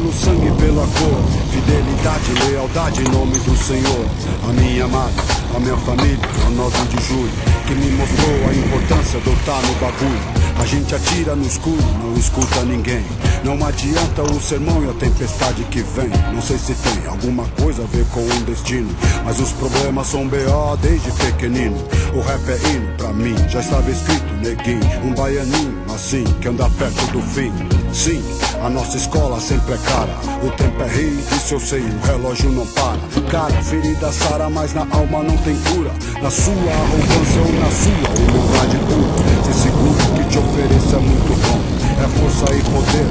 pelo sangue e pela cor, fidelidade e lealdade em nome do Senhor. A minha amada, a minha família, a 9 de julho, que me mostrou a importância de eu estar no bagulho. A gente atira no escuro, não escuta ninguém. Não adianta o sermão e a tempestade que vem. Não sei se tem alguma coisa a ver com um destino, mas os problemas são B.O. desde pequenino. O rap é hino pra mim, já estava escrito, neguinho. Um baianinho assim, que anda perto do fim. Sim, a nossa escola sempre é cara. O tempo é rei, isso eu sei, o relógio não para. Cara, ferida sara, mas na alma não tem cura. Na sua arrogância ou na sua humildade pura. Se segura, o que te ofereço é muito bom. É força e poder,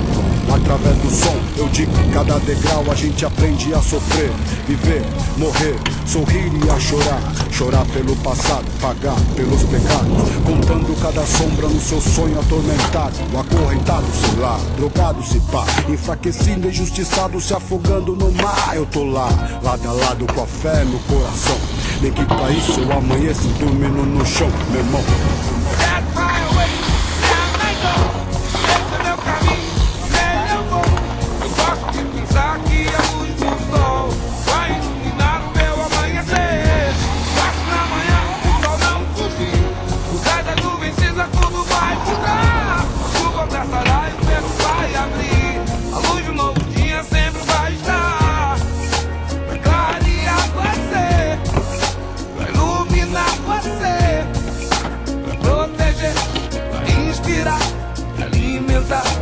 através do som. Eu digo, cada degrau a gente aprende a sofrer. Viver, morrer, sorrir e a chorar. Chorar pelo passado, pagar pelos pecados. Contando cada sombra no seu sonho atormentado. Acorrentado, sei lá, drogado se pá. Enfraquecido, injustiçado, se afogando no mar. Eu tô lá, lado a lado com a fé no coração. Nem que pra isso eu amanheço dormindo no chão, meu irmão.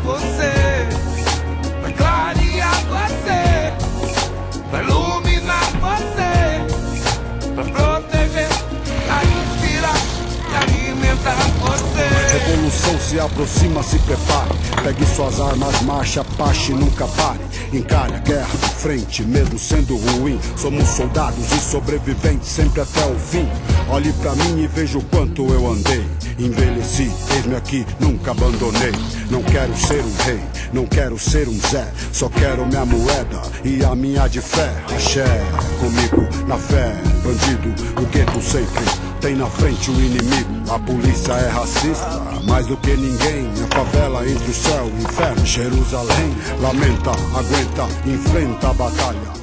Você, vai clarear você, vai iluminar você, vai proteger, vai inspirar e alimentar você. Revolução se aproxima, se prepare. Pegue suas armas, marcha, pache, nunca pare. Encare a guerra de frente, mesmo sendo ruim. Somos soldados e sobreviventes sempre até o fim. Olhe pra mim e veja o quanto eu andei. Envelheci, eis-me aqui, nunca abandonei. Não quero ser um rei, não quero ser um Zé. Só quero minha moeda e a minha de fé. Axé, comigo, na fé, bandido, o gueto sempre tem na frente o inimigo. A polícia é racista, mais do que ninguém. A favela entre o céu e o inferno. Jerusalém, lamenta, aguenta, enfrenta a batalha.